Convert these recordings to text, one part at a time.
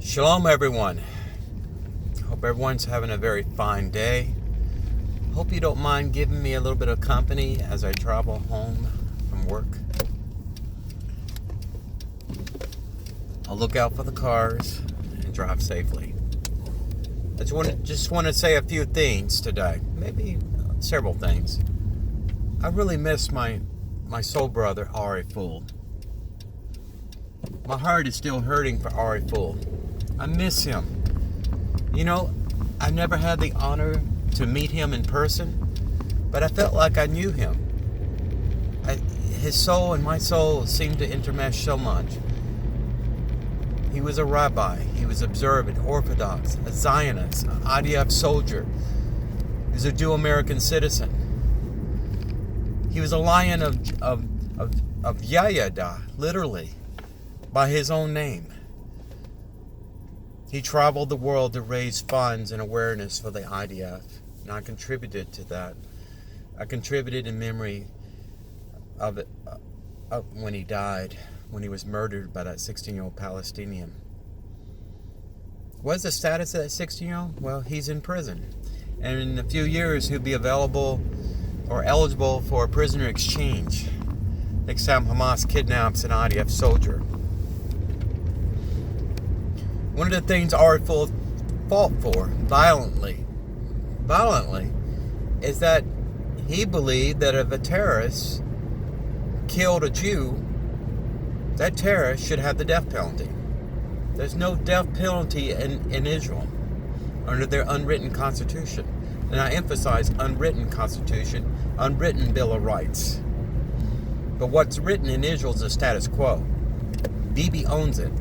Shalom, everyone. Hope everyone's having a very fine day. Hope you don't mind giving me a little bit of company as I travel home from work. I'll look out for the cars and drive safely. I just want to say a few things today, maybe several things. I really miss my soul brother, Ari Fuld. My heart is still hurting for Ari Fuld. I miss him. You know, I never had the honor to meet him in person, but I felt like I knew him. His soul and my soul seemed to intermesh so much. He was a rabbi. He was observant, Orthodox, a Zionist, an IDF soldier. He was a dual American citizen. He was a lion of Yayada, literally, by his own name. He traveled the world to raise funds and awareness for the IDF, and I contributed to that. I contributed in memory of it when he died, when he was murdered by that 16-year-old Palestinian. What's the status of that 16-year-old? Well, he's in prison. And in a few years, he'll be available or eligible for a prisoner exchange next time Hamas kidnaps an IDF soldier. One of the things Ari Fuld fought for violently, is that he believed that if a terrorist killed a Jew, that terrorist should have the death penalty. There's no death penalty in Israel under their unwritten constitution. And I emphasize unwritten constitution, unwritten Bill of Rights. But what's written in Israel is the status quo. Bibi owns it.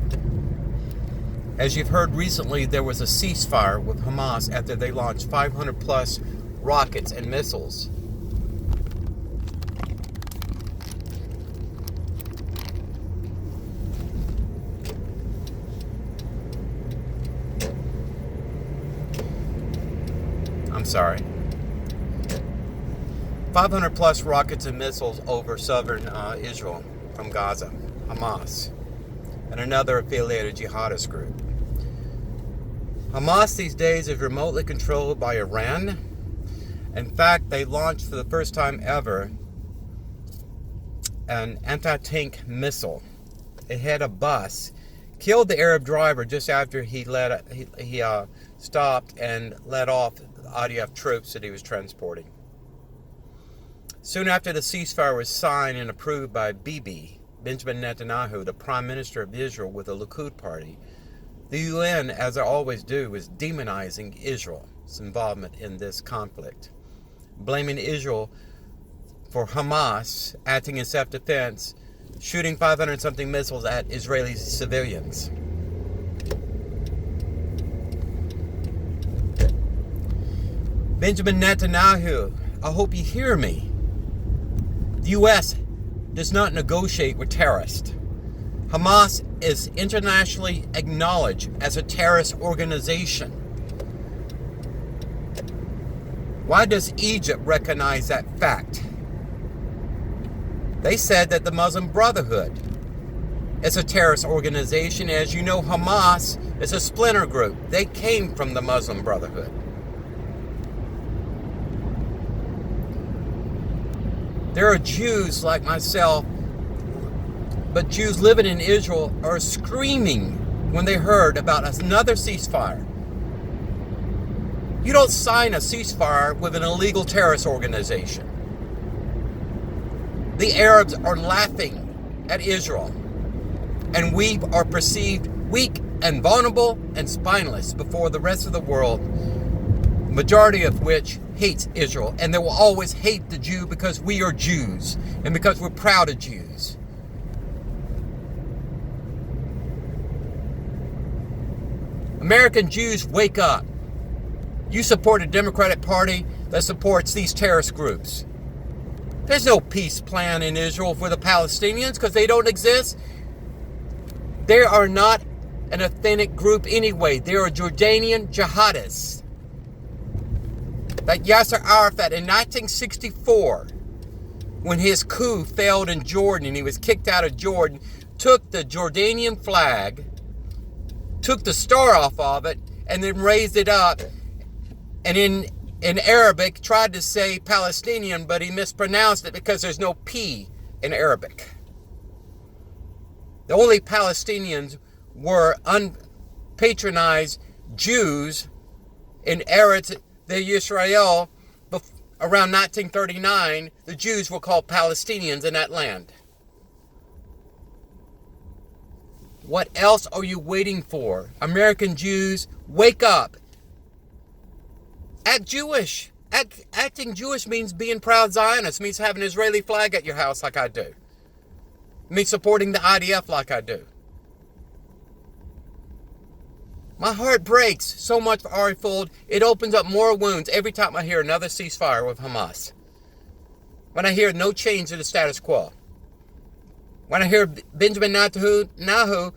As you've heard recently, there was a ceasefire with Hamas after they launched 500 plus rockets and missiles. I'm sorry. 500 plus rockets and missiles over southern Israel from Gaza, Hamas, and another affiliated jihadist group. Hamas these days is remotely controlled by Iran. In fact, they launched for the first time ever an anti-tank missile. It had a bus, killed the Arab driver just after he stopped and let off the IDF troops that he was transporting. Soon after the ceasefire was signed and approved by Bibi, Benjamin Netanyahu, the Prime Minister of Israel with the Likud party, the UN, as they always do, is demonizing Israel's involvement in this conflict, blaming Israel for Hamas acting in self-defense, shooting 500-something missiles at Israeli civilians. Benjamin Netanyahu, I hope you hear me. The U.S. does not negotiate with terrorists. Hamas is internationally acknowledged as a terrorist organization. Why does Egypt recognize that fact? They said that the Muslim Brotherhood is a terrorist organization. As you know, Hamas is a splinter group. They came from the Muslim Brotherhood. There are Jews like myself, but Jews living in Israel are screaming when they heard about another ceasefire. You don't sign a ceasefire with an illegal terrorist organization. The Arabs are laughing at Israel, and we are perceived weak and vulnerable and spineless before the rest of the world, majority of which hates Israel, and they will always hate the Jew because we are Jews and because we're proud of Jews. American Jews, wake up. You support a Democratic Party that supports these terrorist groups. There's no peace plan in Israel for the Palestinians because they don't exist. They are not an ethnic group anyway. They are Jordanian jihadists. Like Yasser Arafat in 1964, when his coup failed in Jordan and he was kicked out of Jordan, took the Jordanian flag took the star off of it and then raised it up, and in Arabic tried to say Palestinian, but he mispronounced it because there's no P in Arabic. The only Palestinians were unpatronized Jews in Eretz Yisrael. Around 1939, the Jews were called Palestinians in that land. What else are you waiting for? American Jews, wake up. Act Jewish. Acting Jewish means being proud Zionists, means having an Israeli flag at your house like I do. It means supporting the IDF like I do. My heart breaks so much for Ari Fuld. It opens up more wounds every time I hear another ceasefire with Hamas. When I hear no change to the status quo. When I hear Benjamin Netanyahu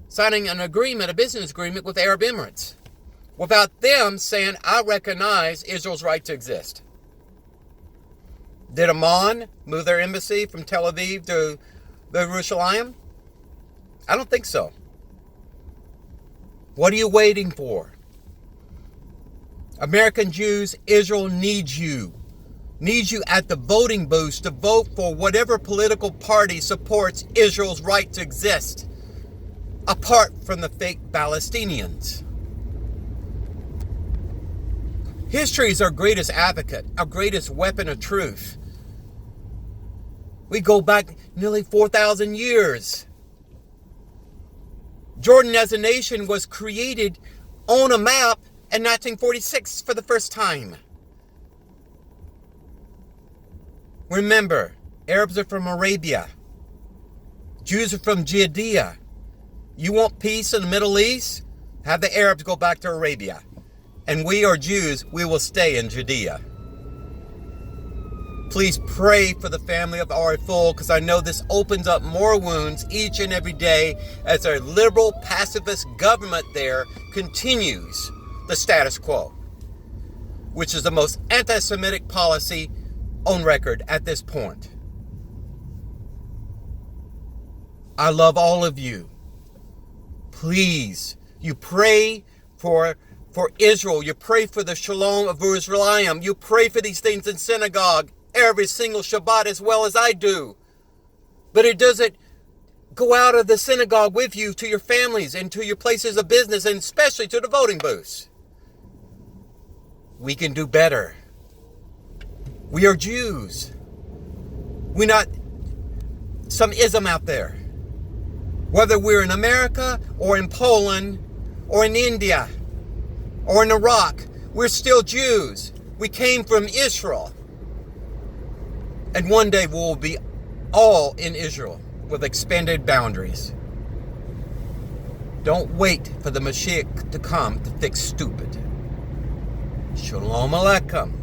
signing an agreement, a business agreement with the Arab Emirates, without them saying, I recognize Israel's right to exist. Did Amman move their embassy from Tel Aviv to Jerusalem? I don't think so. What are you waiting for? American Jews, Israel needs you. Needs you at the voting booths to vote for whatever political party supports Israel's right to exist, apart from the fake Palestinians. History is our greatest advocate, our greatest weapon of truth. We go back nearly 4,000 years. Jordan as a nation was created on a map in 1946 for the first time. Remember, Arabs are from Arabia. Jews are from Judea. You want peace in the Middle East? Have the Arabs go back to Arabia. And we are Jews, we will stay in Judea. Please pray for the family of Ari Fuld, because I know this opens up more wounds each and every day as our liberal pacifist government there continues the status quo, which is the most anti-Semitic policy on record at this point. I love all of you. Please, you pray for Israel. You pray for the Shalom of Jerusalem. You pray for these things in synagogue every single Shabbat as well as I do. But it doesn't go out of the synagogue with you to your families and to your places of business, and especially to the voting booths. We can do better. We are Jews. We're not some ism out there. Whether we're in America or in Poland or in India or in Iraq, we're still Jews. We came from Israel. And one day we'll be all in Israel with expanded boundaries. Don't wait for the Mashiach to come to fix stupid. Shalom Aleichem.